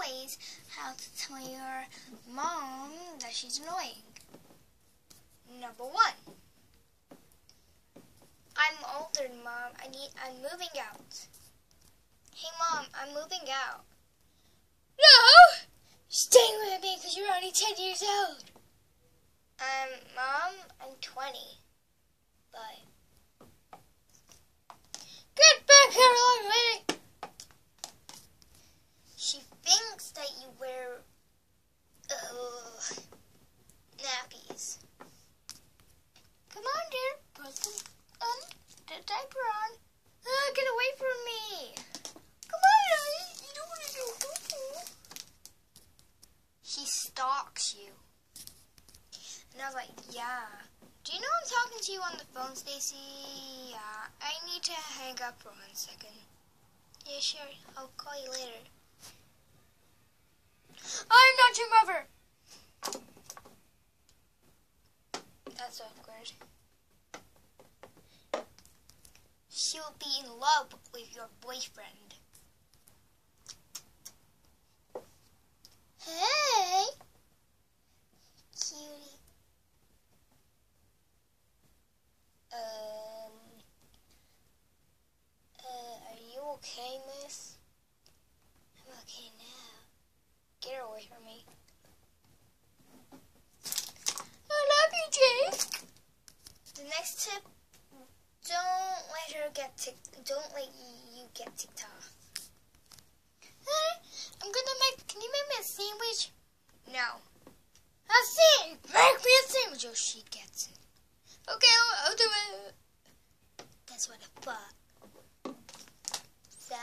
ways how to tell your mom that she's annoying. Number 1. I'm older, Mom. I'm moving out. Hey, Mom, I'm moving out. No! Stay with me because you're only 10 years old. Mom, I'm 20. Bye. Get back here already! She thinks that you wear nappies. Come on, dear. Put the diaper on. Get away from me. Come on, you don't want to do. She stalks you. And I was like, yeah. Do you know I'm talking to you on the phone, Stacy? Yeah. I need to hang up for 1 second. Yeah, sure. I'll call you later. I'm not your mother. That's awkward. She'll be in love with your boyfriend. Hey! Cutie. Are you okay, miss? I'm okay now. Get her away from me. I love you, Jake. The next tip, don't let you get ticked off. Hey, can you make me a sandwich? No. A sandwich! Make me a sandwich! Oh, she gets it. Okay, I'll do it. That's what I thought. So,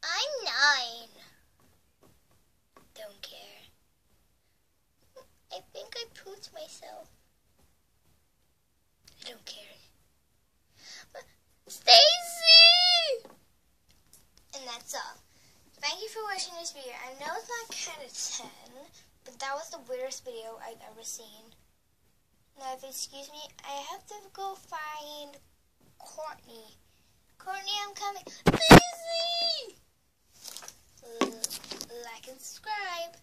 I'm 9. Don't care. I think I pooped myself. I don't care. Stacy! And that's all. Thank you for watching this video. I know it's not kind of 10, but that was the weirdest video I've ever seen. Now, if you excuse me, I have to go find Courtney. Courtney, I'm coming. Stacy! Like and subscribe.